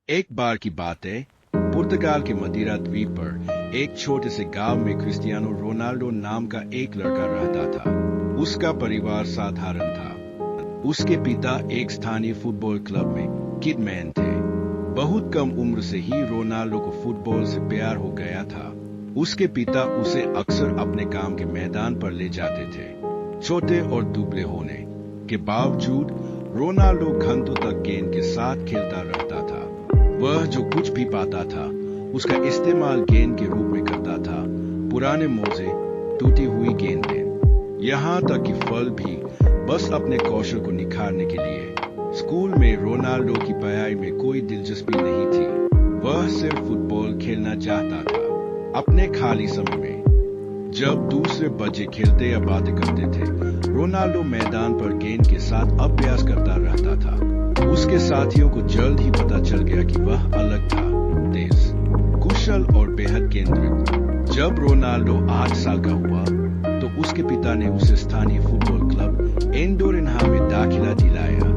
एक बार की बात है, पुर्तगाल के मदीरा द्वीप पर एक छोटे से गांव में क्रिस्टियानो रोनाल्डो नाम का एक लड़का रहता था। उसका परिवार साधारण था। उसके पिता एक स्थानीय फुटबॉल क्लब में किडमैन थे। बहुत कम उम्र से ही रोनाल्डो को फुटबॉल से प्यार हो गया था। उसके पिता उसे अक्सर अपने काम के मैदान पर ले जाते थे। छोटे और दुबले होने के बावजूद रोनाल्डो घंटों तक गेंद के साथ खेलता रहता था। वह जो कुछ भी पाता था उसका इस्तेमाल गेंद के रूप में करता था। पुराने मोजे, टूटी हुई गेंदें, यहाँ तक कि फल भी, बस अपने कौशल को निखारने के लिए। स्कूल में रोनाल्डो की पढ़ाई में कोई दिलचस्पी नहीं थी। वह सिर्फ फुटबॉल खेलना चाहता था। अपने खाली समय में जब दूसरे बच्चे खेलते या बातें करते थे, रोनाल्डो मैदान पर गेंद के साथ अभ्यास करता रहता था। उसके साथियों को जल्द ही पता चल गया कि वह अलग था, तेज, कुशल और बेहद केंद्रित। जब रोनाल्डो 8 साल का हुआ तो उसके पिता ने उसे स्थानीय फुटबॉल क्लब एंडोरिन्हा में दाखिला दिलाया।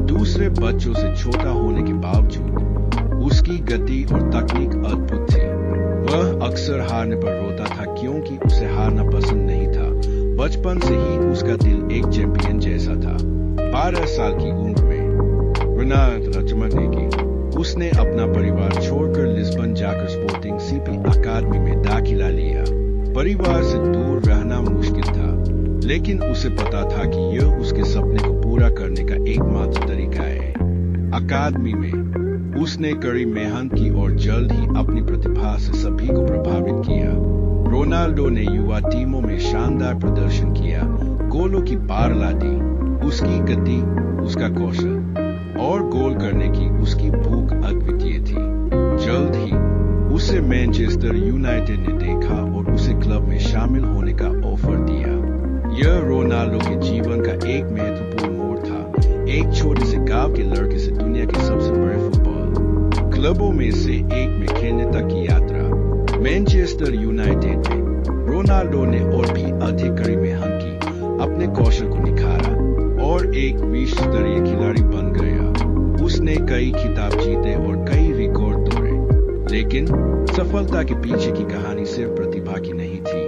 दूसरे बच्चों से छोटा होने के बावजूद उसकी गति और तकनीक अद्भुत थी। वह अक्सर हारने पर रोता था क्योंकि उसे हारना पसंद नहीं था। बचपन से ही उसका दिल एक चैंपियन जैसा था। 12 साल की उम्र में रोनाल्डो चमकने की उसने अपना परिवार छोड़कर लिस्बन जाकर स्पोर्टिंग सीपी अकादमी में दाखिला लिया। परिवार से दूर रहना मुश्किल था, लेकिन उसे पता था कि यह उसके सपने को पूरा करने का एकमात्र तरीका है। अकादमी में उसने कड़ी मेहनत की और जल्द ही अपनी प्रतिभा से सभी को प्रभावित किया। रोनाल्डो ने युवा टीमों में शानदार प्रदर्शन किया, गोलों की बाढ़ दी। उसकी गति, उसका कौशल और गोल करने की उसकी भूख अद्वितीय थी। जल्द ही उसे मैनचेस्टर यूनाइटेड ने देखा और उसे क्लब में शामिल होने का ऑफर दिया। यह रोनाल्डो के जीवन का एक महत्वपूर्ण मोड़ था। एक छोटे से गांव के लड़के से दुनिया के सबसे बड़े फुटबॉल क्लबों में से एक में खेलने तक की यात्रा। मैनचेस्टर यूनाइटेड में रोनाल्डो ने और भी अधिक कड़ी मेहनत की, अपने कौशल को निखारा और एक विश्व स्तरीय खिलाड़ी बन गया। उसने कई खिताब जीते और कई रिकॉर्ड तोड़े, लेकिन सफलता के पीछे की कहानी सिर्फ प्रतिभा की नहीं थी,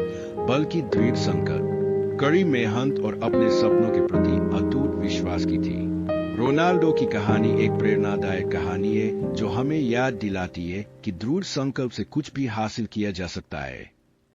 बल्कि दृढ़ संकल्प, कड़ी मेहनत और अपने सपनों के प्रति अटूट विश्वास की थी। रोनाल्डो की कहानी एक प्रेरणादायक कहानी है जो हमें याद दिलाती है कि दृढ़ संकल्प से कुछ भी हासिल किया जा सकता है।